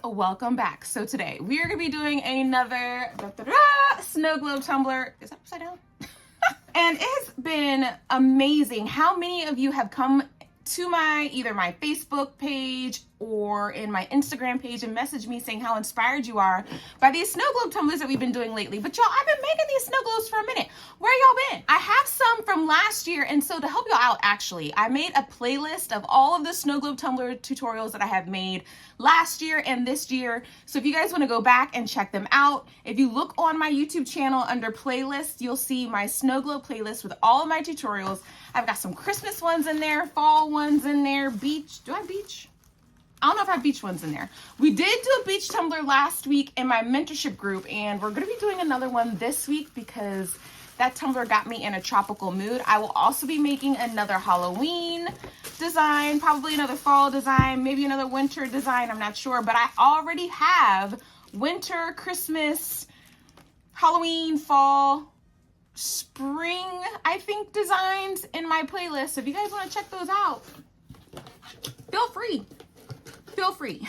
welcome back. So today we are going to be doing another snow globe tumbler. Is that upside down? And it has been amazing how many of you have come to either my Facebook page or in my Instagram page and message me saying how inspired you are by these snow globe tumblers that we've been doing lately. But y'all, I've been making these snow globes for a minute. Where y'all been? I have some from last year, and so to help y'all out, actually, I made a playlist of all of the snow globe tumbler tutorials that I have made last year and this year. So if you guys want to go back and check them out, if you look on my YouTube channel under playlists, you'll see my snow globe playlist with all of my tutorials. I've got some Christmas ones in there, fall ones in there, beach. Do I have beach? I don't know if I have beach ones in there. We did do a beach tumbler last week in my mentorship group, and we're going to be doing another one this week because that tumbler got me in a tropical mood. I will also be making another Halloween design, probably another fall design, maybe another winter design. I'm not sure, but I already have winter, Christmas, Halloween, fall, spring, I think, designs in my playlist. So if you guys want to check those out, feel free. Feel free.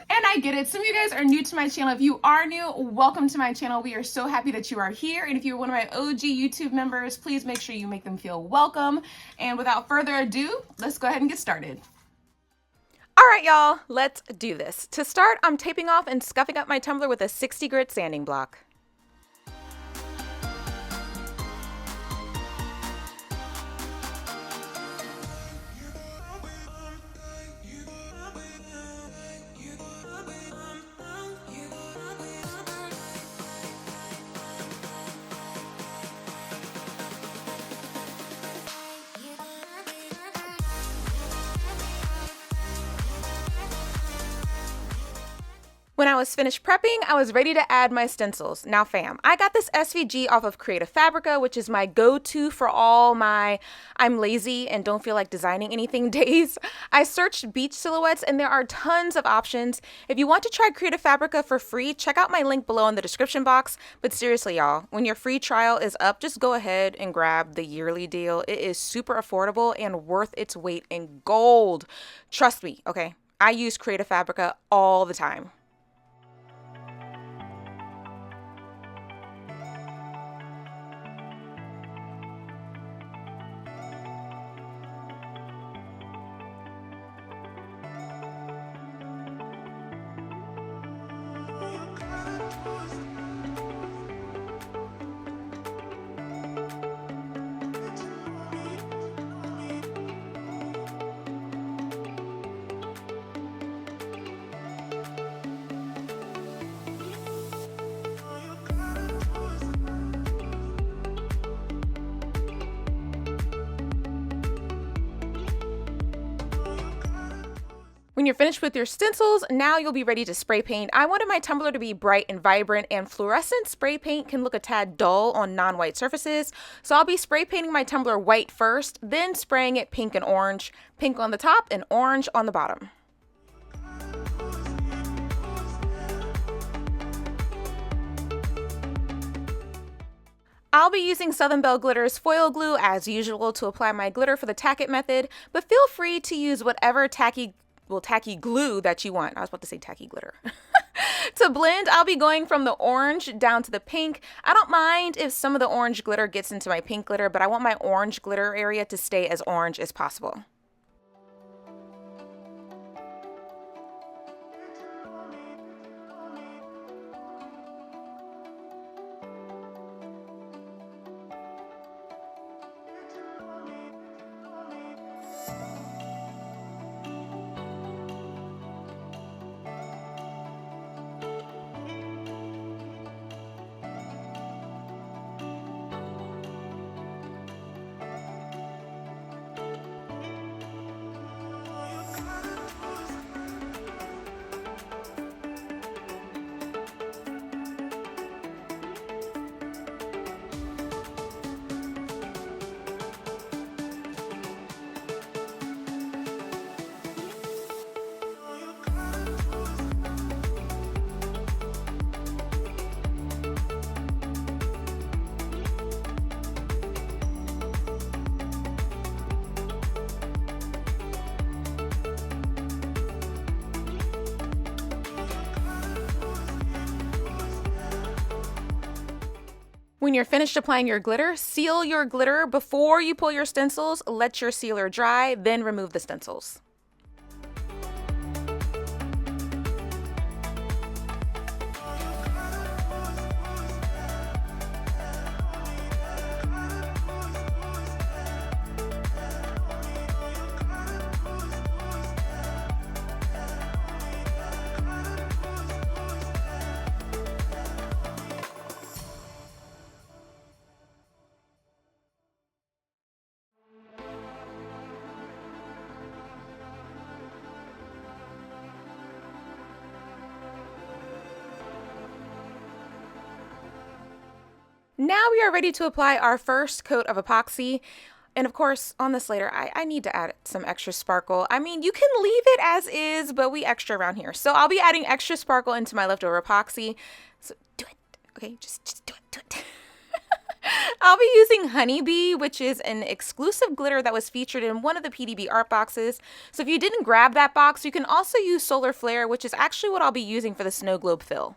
And I get it. Some of you guys are new to my channel. If you are new, welcome to my channel. We are so happy that you are here. And if you're one of my OG YouTube members, please make sure you make them feel welcome. And without further ado, let's go ahead and get started. All right, y'all, let's do this. To start, I'm taping off and scuffing up my tumbler with a 60 grit sanding block. When I was finished prepping, I was ready to add my stencils. Now fam, I got this SVG off of Creative Fabrica, which is my go-to for all my I'm lazy and don't feel like designing anything days. I searched beach silhouettes and there are tons of options. If you want to try Creative Fabrica for free, check out my link below in the description box. But seriously y'all, when your free trial is up, just go ahead and grab the yearly deal. It is super affordable and worth its weight in gold. Trust me, okay? I use Creative Fabrica all the time. When you're finished with your stencils, now you'll be ready to spray paint. I wanted my tumbler to be bright and vibrant, and fluorescent spray paint can look a tad dull on non-white surfaces. So I'll be spray painting my tumbler white first, then spraying it pink and orange. Pink on the top and orange on the bottom. I'll be using Southern Belle Glitter's foil glue as usual to apply my glitter for the tack it method, but feel free to use whatever tacky glue that you want. I was about to say tacky glitter. To blend, I'll be going from the orange down to the pink. I don't mind if some of the orange glitter gets into my pink glitter, but I want my orange glitter area to stay as orange as possible. When you're finished applying your glitter, seal your glitter before you pull your stencils. Let your sealer dry, then remove the stencils. Now we are ready to apply our first coat of epoxy. And of course, on this later, I need to add some extra sparkle. I mean, you can leave it as is, but we extra around here. So I'll be adding extra sparkle into my leftover epoxy. So do it. Okay, just do it. I'll be using Honeybee, which is an exclusive glitter that was featured in one of the PDB art boxes. So if you didn't grab that box, you can also use Solar Flare, which is actually what I'll be using for the snow globe fill.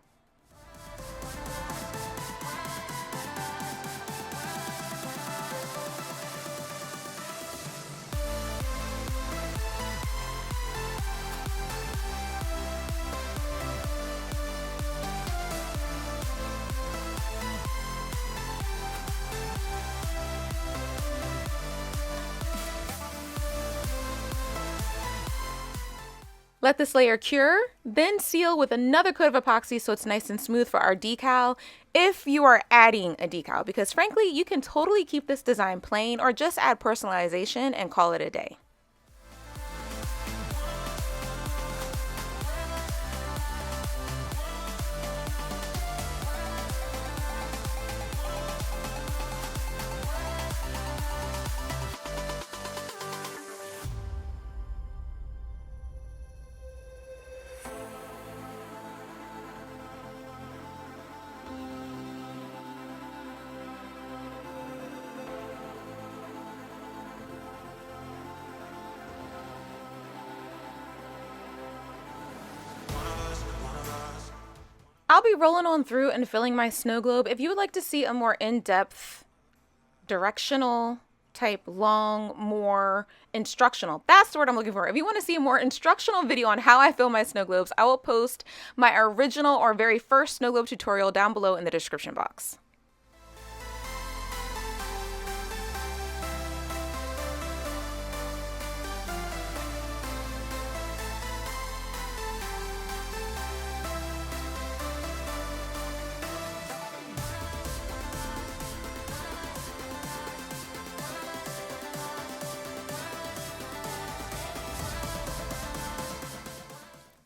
Let this layer cure, then seal with another coat of epoxy so it's nice and smooth for our decal, if you are adding a decal, because frankly, you can totally keep this design plain or just add personalization and call it a day. I'll be rolling on through and filling my snow globe. If you would like to see a more in-depth, directional type, long, more instructional, that's the word I'm looking for. If you want to see a more instructional video on how I fill my snow globes, I will post my original or very first snow globe tutorial down below in the description box.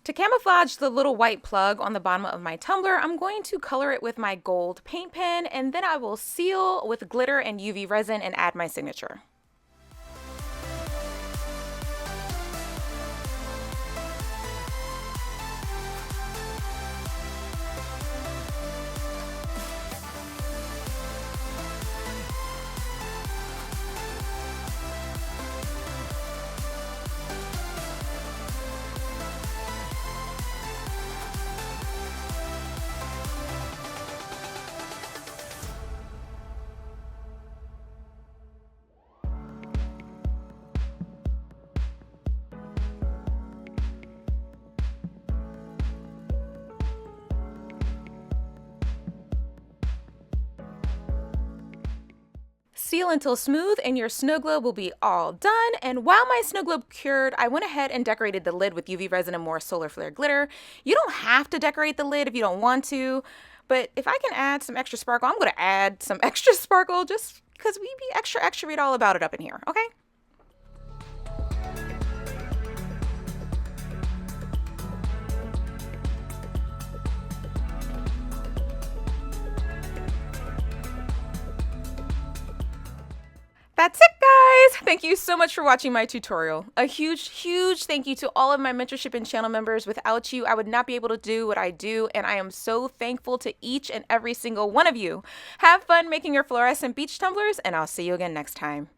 To camouflage the little white plug on the bottom of my tumbler, I'm going to color it with my gold paint pen, and then I will seal with glitter and UV resin and add my signature. Seal until smooth and your snow globe will be all done. And while my snow globe cured, I went ahead and decorated the lid with UV resin and more Solar Flare glitter. You don't have to decorate the lid if you don't want to, but if I can add some extra sparkle, I'm going to add some extra sparkle just because we be extra read all about it up in here, okay? That's it, guys! Thank you so much for watching my tutorial. A huge thank you to all of my mentorship and channel members. Without you, I would not be able to do what I do, and I am so thankful to each and every single one of you. Have fun making your fluorescent beach tumblers, and I'll see you again next time.